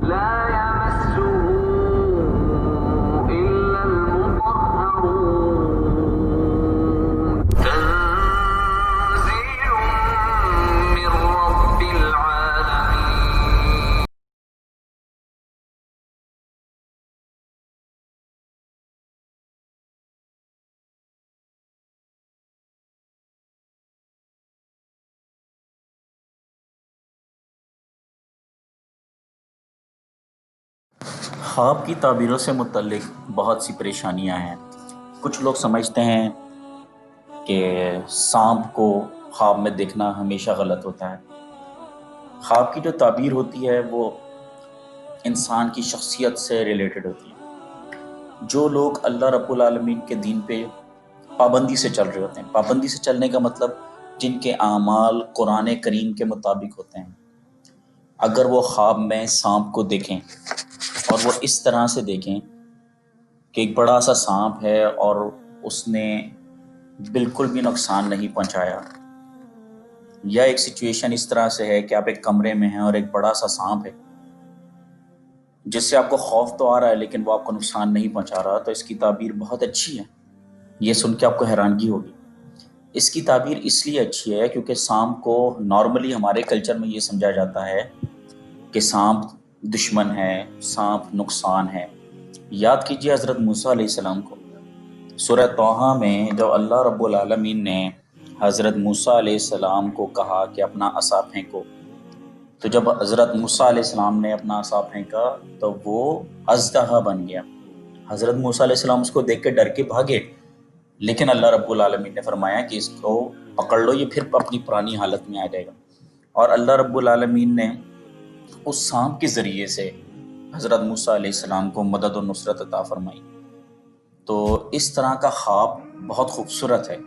لا يمسه إلا المطهرون تنزيل من رب العالمين. خواب کی تعبیروں سے متعلق بہت سی پریشانیاں ہیں۔ کچھ لوگ سمجھتے ہیں کہ سانپ کو خواب میں دیکھنا ہمیشہ غلط ہوتا ہے۔ خواب کی جو تعبیر ہوتی ہے وہ انسان کی شخصیت سے ریلیٹڈ ہوتی ہے۔ جو لوگ اللہ رب العالمین کے دین پہ پابندی سے چل رہے ہوتے ہیں، پابندی سے چلنے کا مطلب جن کے اعمال قرآن کریم کے مطابق ہوتے ہیں، اگر وہ خواب میں سانپ کو دیکھیں اور وہ اس طرح سے دیکھیں کہ ایک بڑا سا سانپ ہے اور اس نے بالکل بھی نقصان نہیں پہنچایا، یا ایک سچویشن اس طرح سے ہے کہ آپ ایک کمرے میں ہیں اور ایک بڑا سا سانپ ہے جس سے آپ کو خوف تو آ رہا ہے لیکن وہ آپ کو نقصان نہیں پہنچا رہا، تو اس کی تعبیر بہت اچھی ہے۔ یہ سن کے آپ کو حیرانگی ہوگی۔ اس کی تعبیر اس لیے اچھی ہے کیونکہ سانپ کو نارملی ہمارے کلچر میں یہ سمجھا جاتا ہے کہ سانپ دشمن ہے، سانپ نقصان ہے۔ یاد کیجئے حضرت موسیٰ علیہ السلام کو، سورہ طٰہٰ میں جب اللہ رب العالمین نے حضرت موسیٰ علیہ السلام کو کہا کہ اپنا عصا پھینکو، تو جب حضرت موسیٰ علیہ السلام نے اپنا عصا پھینکا تو وہ اژدہا بن گیا۔ حضرت موسیٰ علیہ السلام اس کو دیکھ کے ڈر کے بھاگے، لیکن اللہ رب العالمین نے فرمایا کہ اس کو پکڑ لو، یہ پھر اپنی پرانی حالت میں آ جائے گا۔ اور اللہ رب العالمین نے اس سانپ کے ذریعے سے حضرت موسیٰ علیہ السلام کو مدد و نصرت عطا فرمائی۔ تو اس طرح کا خواب بہت خوبصورت ہے۔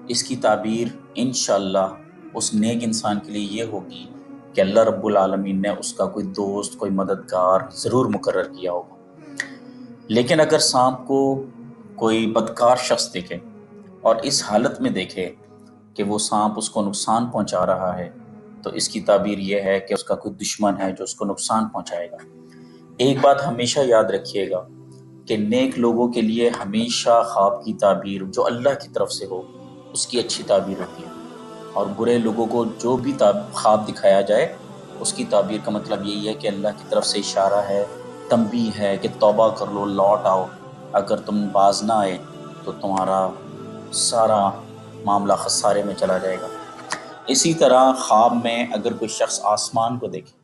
اس کی تعبیر انشاءاللہ اس نیک انسان کے لیے یہ ہوگی کہ اللہ رب العالمین نے اس کا کوئی دوست، کوئی مددگار ضرور مقرر کیا ہوگا۔ لیکن اگر سانپ کو کوئی بدکار شخص دیکھے اور اس حالت میں دیکھے کہ وہ سانپ اس کو نقصان پہنچا رہا ہے، تو اس کی تعبیر یہ ہے کہ اس کا کوئی دشمن ہے جو اس کو نقصان پہنچائے گا۔ ایک بات ہمیشہ یاد رکھیے گا کہ نیک لوگوں کے لیے ہمیشہ خواب کی تعبیر جو اللہ کی طرف سے ہو اس کی اچھی تعبیر ہوتی ہے، اور برے لوگوں کو جو بھی خواب دکھایا جائے اس کی تعبیر کا مطلب یہی ہے کہ اللہ کی طرف سے اشارہ ہے، تنبیہ ہے کہ توبہ کر لو، لوٹ آؤ، اگر تم باز نہ آئے تو تمہارا سارا معاملہ خسارے میں چلا جائے گا۔ اسی طرح خواب میں اگر کوئی شخص آسمان کو دیکھے،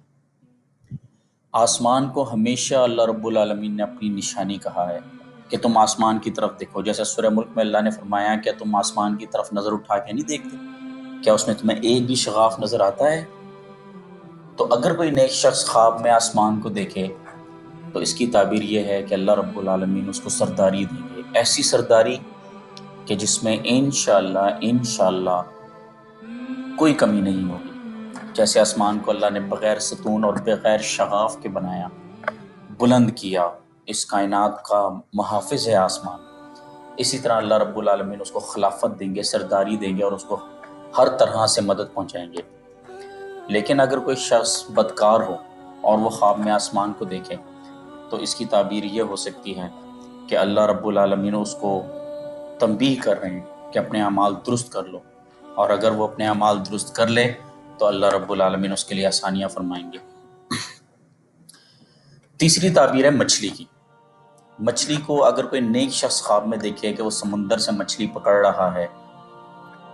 آسمان کو ہمیشہ اللہ رب العالمین نے اپنی نشانی کہا ہے کہ تم آسمان کی طرف دیکھو۔ جیسے سورہ ملک میں اللہ نے فرمایا کیا تم آسمان کی طرف نظر اٹھا کے نہیں دیکھتے؟ کیا اس میں تمہیں ایک بھی شغاف نظر آتا ہے؟ تو اگر کوئی نیک شخص خواب میں آسمان کو دیکھے تو اس کی تعبیر یہ ہے کہ اللہ رب العالمین اس کو سرداری دیں گے، ایسی سرداری کہ جس میں انشاءاللہ کوئی کمی نہیں ہوگی۔ جیسے آسمان کو اللہ نے بغیر ستون اور بغیر شغاف کے بنایا، بلند کیا، اس کائنات کا محافظ ہے آسمان، اسی طرح اللہ رب العالمین اس کو خلافت دیں گے، سرداری دیں گے اور اس کو ہر طرح سے مدد پہنچائیں گے۔ لیکن اگر کوئی شخص بدکار ہو اور وہ خواب میں آسمان کو دیکھے تو اس کی تعبیر یہ ہو سکتی ہے کہ اللہ رب العالمین اس کو تنبیہ کر رہے ہیں کہ اپنے اعمال درست کر لو، اور اگر وہ اپنے اعمال درست کر لے تو اللہ رب العالمین اس کے لیے آسانیاں فرمائیں گے۔ تیسری تعبیر ہے مچھلی کی۔ مچھلی کو اگر کوئی نیک شخص خواب میں دیکھے کہ وہ سمندر سے مچھلی پکڑ رہا ہے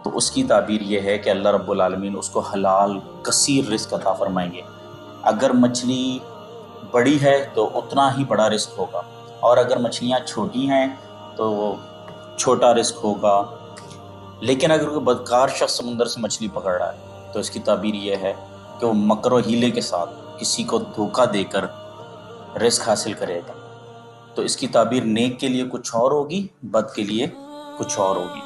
تو اس کی تعبیر یہ ہے کہ اللہ رب العالمین اس کو حلال کثیر رزق عطا فرمائیں گے۔ اگر مچھلی بڑی ہے تو اتنا ہی بڑا رزق ہوگا، اور اگر مچھلیاں چھوٹی ہیں تو چھوٹا رزق ہوگا۔ لیکن اگر کوئی بدکار شخص سمندر سے مچھلی پکڑ رہا ہے تو اس کی تعبیر یہ ہے کہ وہ مکر و ہیلے کے ساتھ کسی کو دھوکہ دے کر رزق حاصل کرے گا۔ تو اس کی تعبیر نیک کے لیے کچھ اور ہوگی، بد کے لیے کچھ اور ہوگی۔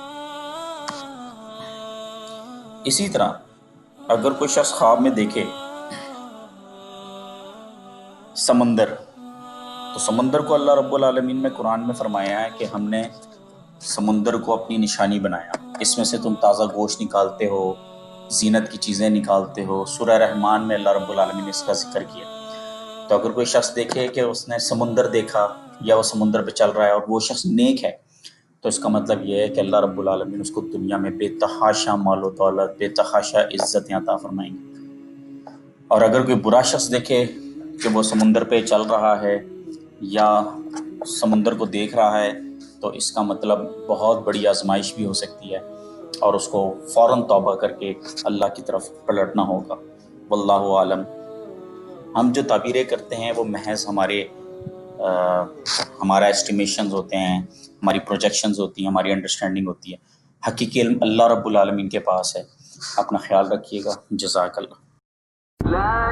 اسی طرح اگر کوئی شخص خواب میں دیکھے سمندر، تو سمندر کو اللہ رب العالمین نے قرآن میں فرمایا ہے کہ ہم نے سمندر کو اپنی نشانی بنایا، اس میں سے تم تازہ گوشت نکالتے ہو، زینت کی چیزیں نکالتے ہو۔ سورہ رحمان میں اللہ رب العالمین نے اس کا ذکر کیا۔ تو اگر کوئی شخص دیکھے کہ اس نے سمندر دیکھا یا وہ سمندر پہ چل رہا ہے اور وہ شخص نیک ہے، تو اس کا مطلب یہ ہے کہ اللہ رب العالمین اس کو دنیا میں بے تحاشا مال و دولت، بے تحاشا عزت عطا فرمائیں گے۔ اور اگر کوئی برا شخص دیکھے کہ وہ سمندر پہ چل رہا ہے یا سمندر کو دیکھ رہا ہے، تو اس کا مطلب بہت بڑی آزمائش بھی ہو سکتی ہے اور اس کو فوراً توبہ کر کے اللہ کی طرف پلٹنا ہوگا۔ واللہ عالم۔ ہم جو تعبیریں کرتے ہیں وہ محض ہمارا ایسٹیمیشنز ہوتے ہیں، ہماری پروجیکشنز ہوتی ہیں، ہماری انڈرسٹینڈنگ ہوتی ہے۔ حقیقی علم اللہ رب العالمین کے پاس ہے۔ اپنا خیال رکھیے گا۔ جزاک اللہ۔ لا